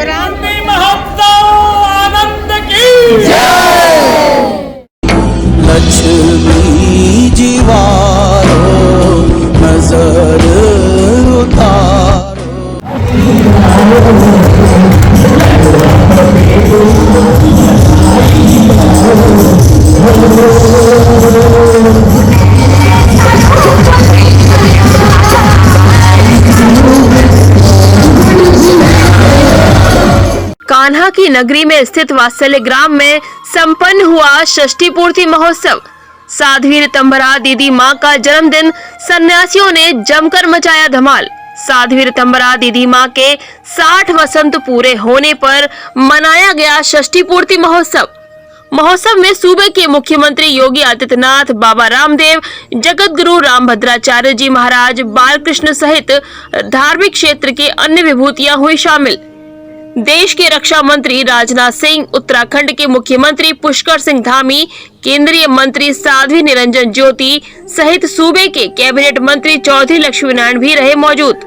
क्रांति महोत्सव आनंद की लक्ष्मी जीवारो नजर उतारो। कान्हा की नगरी में स्थित वात्सल्य ग्राम में संपन्न हुआ षष्ठी पूर्ति महोत्सव। साध्वी ऋतंभरा दीदी माँ का जन्मदिन सन्यासियों ने जमकर मचाया धमाल। साध्वी ऋतंभरा दीदी माँ के 60 वसंत पूरे होने पर मनाया गया षष्ठी पूर्ति महोत्सव। महोत्सव में सूबे के मुख्यमंत्री योगी आदित्यनाथ, बाबा रामदेव, जगत गुरु रामभद्राचार्य जी महाराज, बालकृष्ण सहित धार्मिक क्षेत्र के अन्य विभूतियां हुई शामिल। देश के रक्षा मंत्री राजनाथ सिंह, उत्तराखंड के मुख्यमंत्री पुष्कर सिंह धामी, केंद्रीय मंत्री साध्वी निरंजन ज्योति सहित सूबे के कैबिनेट मंत्री चौधरी लक्ष्मी नारायण भी रहे मौजूद।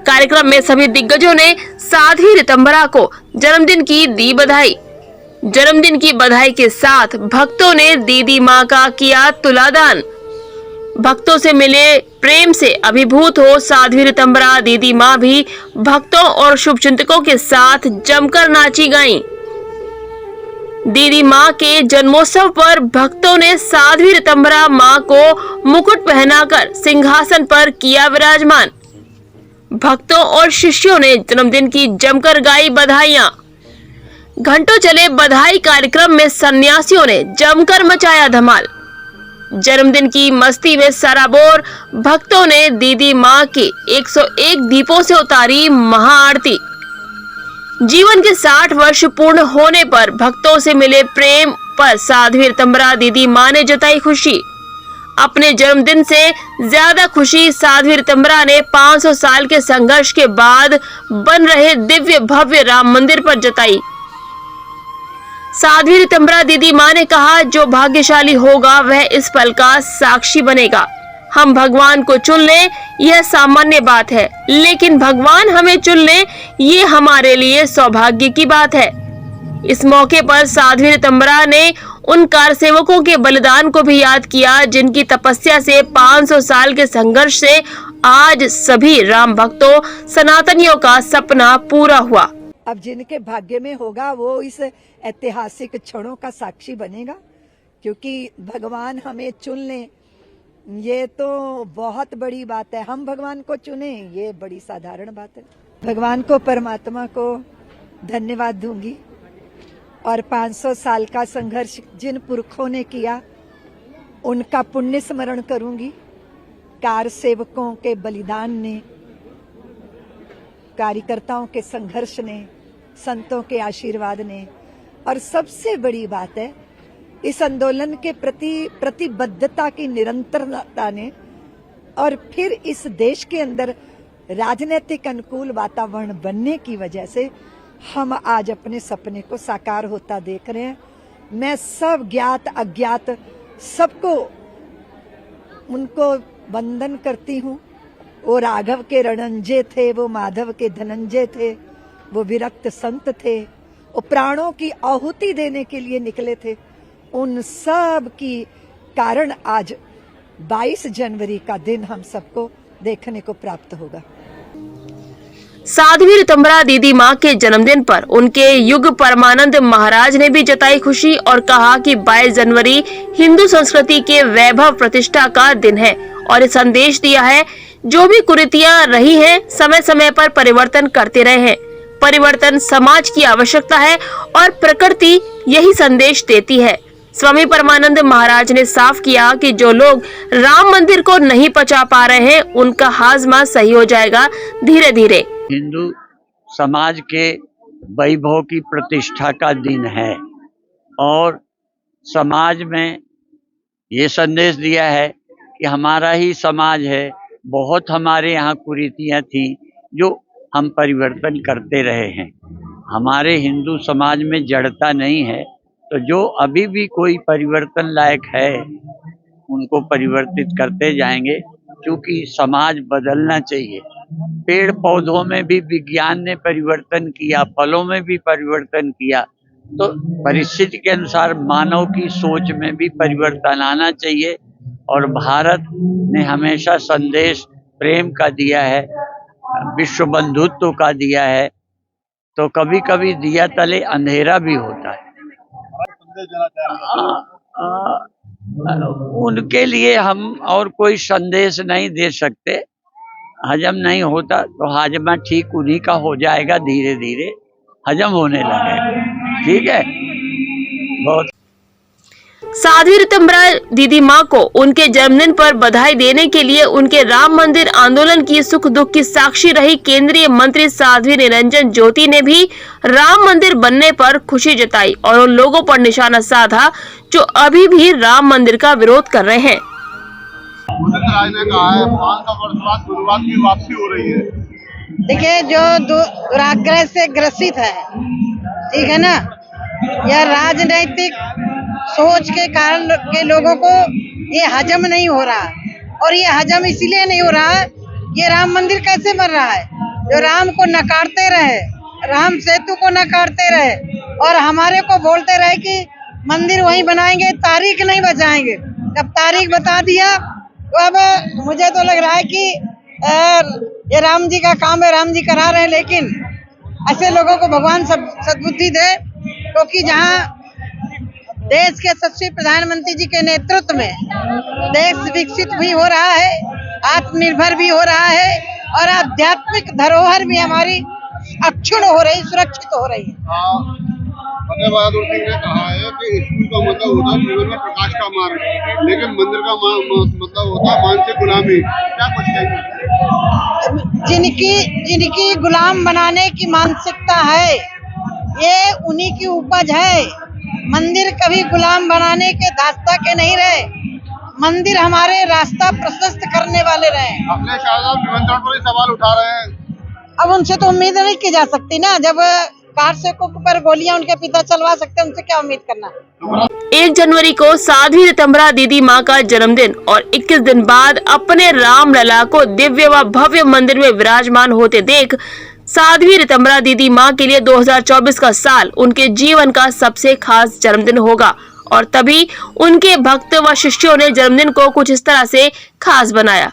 कार्यक्रम में सभी दिग्गजों ने साध्वी ऋतंभरा को जन्मदिन की दी बधाई। जन्मदिन की बधाई के साथ भक्तों ने दीदी माँ का किया तुलादान। भक्तों से मिले प्रेम से अभिभूत हो साध्वी ऋतंभरा दीदी माँ भी भक्तों और शुभचिंतकों के साथ जमकर नाची गाईं। दीदी माँ के जन्मोत्सव पर भक्तों ने साध्वी ऋतंभरा माँ को मुकुट पहनाकर सिंहासन पर किया विराजमान। भक्तों और शिष्यों ने जन्मदिन की जमकर गाई बधाइयां। घंटों चले बधाई कार्यक्रम में सन्यासियों ने जमकर मचाया धमाल। जन्मदिन की मस्ती में सराबोर भक्तों ने दीदी माँ के 101 दीपों से उतारी महाआरती। जीवन के 60 वर्ष पूर्ण होने पर भक्तों से मिले प्रेम पर साध्वी ऋतंभरा दीदी माँ ने जताई खुशी। अपने जन्मदिन से ज्यादा खुशी साध्वी ऋतंभरा ने 500 साल के संघर्ष के बाद बन रहे दिव्य भव्य राम मंदिर पर जताई। साध्वी ऋतंभरा दीदी माँ ने कहा, जो भाग्यशाली होगा वह इस पल का साक्षी बनेगा। हम भगवान को चुन लें यह सामान्य बात है, लेकिन भगवान हमें चुन लें ये हमारे लिए सौभाग्य की बात है। इस मौके पर साध्वी ऋतंभरा ने उन कारसेवकों के बलिदान को भी याद किया, जिनकी तपस्या से 500 साल के संघर्ष से आज सभी राम भक्तों सनातनियों का सपना पूरा हुआ। अब जिनके भाग्य में होगा वो इस ऐतिहासिक क्षणों का साक्षी बनेगा, क्योंकि भगवान हमें चुन ले ये तो बहुत बड़ी बात है। हम भगवान को चुने ये बड़ी साधारण बात है। भगवान को, परमात्मा को धन्यवाद दूंगी और 500 साल का संघर्ष जिन पुरखों ने किया उनका पुण्य स्मरण करूंगी। कार सेवकों के बलिदान ने, कार्यकर्ताओं के संघर्ष ने, संतों के आशीर्वाद ने, और सबसे बड़ी बात है इस आंदोलन के प्रति प्रतिबद्धता की निरंतरता ने, और फिर इस देश के अंदर राजनीतिक अनुकूल वातावरण बनने की वजह से हम आज अपने सपने को साकार होता देख रहे हैं। मैं सब ज्ञात अज्ञात सबको उनको वंदन करती हूँ। वो राघव के रणंजय थे, वो माधव के धनंजय थे, वो विरक्त संत थे, वो प्राणों की आहुति देने के लिए निकले थे। उन सब की कारण आज 22 जनवरी का दिन हम सबको देखने को प्राप्त होगा। साध्वी ऋतंभरा दीदी माँ के जन्मदिन पर उनके युग परमानंद महाराज ने भी जताई खुशी और कहा कि 22 जनवरी हिंदू संस्कृति के वैभव प्रतिष्ठा का दिन है और ये संदेश दिया है, जो भी कुरीतियां रही हैं समय समय पर परिवर्तन करते रहे हैं। परिवर्तन समाज की आवश्यकता है और प्रकृति यही संदेश देती है। स्वामी परमानंद महाराज ने साफ किया कि जो लोग राम मंदिर को नहीं पचा पा रहे हैं उनका हाजमा सही हो जाएगा धीरे धीरे। हिंदू समाज के वैभव की प्रतिष्ठा का दिन है और समाज में ये संदेश दिया है कि हमारा ही समाज है। बहुत हमारे यहाँ कुरीतियाँ थी जो हम परिवर्तन करते रहे हैं। हमारे हिंदू समाज में जड़ता नहीं है, तो जो अभी भी कोई परिवर्तन लायक है उनको परिवर्तित करते जाएंगे, क्योंकि समाज बदलना चाहिए। पेड़ पौधों में भी विज्ञान ने परिवर्तन किया, फलों में भी परिवर्तन किया, तो परिस्थिति के अनुसार मानव की सोच में भी परिवर्तन आना चाहिए। और भारत ने हमेशा संदेश प्रेम का दिया है, विश्व बंधुत्व का दिया है, तो कभी कभी दिया तले अंधेरा भी होता है। उनके लिए हम और कोई संदेश नहीं दे सकते। हजम नहीं होता तो हाजमा ठीक उन्हीं का हो जाएगा, धीरे धीरे हजम होने लगेगा। ठीक है। बहुत साध्वी ऋतंभरा दीदी माँ को उनके जन्मदिन पर बधाई देने के लिए उनके राम मंदिर आंदोलन की सुख दुख की साक्षी रही केंद्रीय मंत्री साध्वी निरंजन ज्योति ने भी राम मंदिर बनने पर खुशी जताई और उन लोगों पर निशाना साधा जो अभी भी राम मंदिर का विरोध कर रहे हैं। राज ने कहा है 500 वर्ष बाद गुरुवार की वापसी हो रही है। देखिए, जो दुराग्रह से ग्रसित है, ठीक है ना, यह राजनीतिक सोच के कारण के लोगों को ये हजम नहीं हो रहा, और ये हजम इसलिए नहीं हो रहा, ये राम मंदिर कैसे बन रहा है जो राम को नकारते रहे, राम सेतु को नकारते रहे और हमारे को बोलते रहे कि मंदिर वहीं बनाएंगे, तारीख नहीं बचाएंगे। जब तारीख बता दिया तो अब मुझे तो लग रहा है कि ये राम जी का काम है, राम जी करा रहे हैं, लेकिन ऐसे लोगों को भगवान सद्बुद्धि दे, क्योंकि जहाँ देश के यशस्वी प्रधानमंत्री जी के नेतृत्व में देश विकसित भी हो रहा है, आत्मनिर्भर भी हो रहा है और आध्यात्मिक धरोहर भी हमारी अक्षुण्ण हो रही, सुरक्षित हो रही है। फतेह बहादुर सिंह ने कहा है कि स्कूल का मतलब होता है जीवन में प्रकाश का मार्ग, लेकिन मंदिर का मतलब होता है मानसिक गुलामी। क्या कुछ कहेंगे? जिनकी गुलाम बनाने की मानसिकता है, ये उन्हीं की उपज है। मंदिर कभी गुलाम बनाने के दास्ता के नहीं रहे, मंदिर हमारे रास्ता प्रशस्त करने वाले रहे। अपने शाहजाद निमंत्रण पर ही सवाल उठा रहे हैं। अब उनसे तो उम्मीद नहीं की जा सकती ना, जब कार से पर गोलियां उनके पिता चलवा सकते हैं, उनसे क्या उम्मीद करना। 1 जनवरी को साध्वी ऋतंभरा दीदी माँ का जन्मदिन और 21 दिन बाद अपने रामलला को दिव्य व भव्य मंदिर में विराजमान होते देख साध्वी ऋतंभरा दीदी माँ के लिए 2024 का साल उनके जीवन का सबसे खास जन्मदिन होगा और तभी उनके भक्त व शिष्यों ने जन्मदिन को कुछ इस तरह से खास बनाया।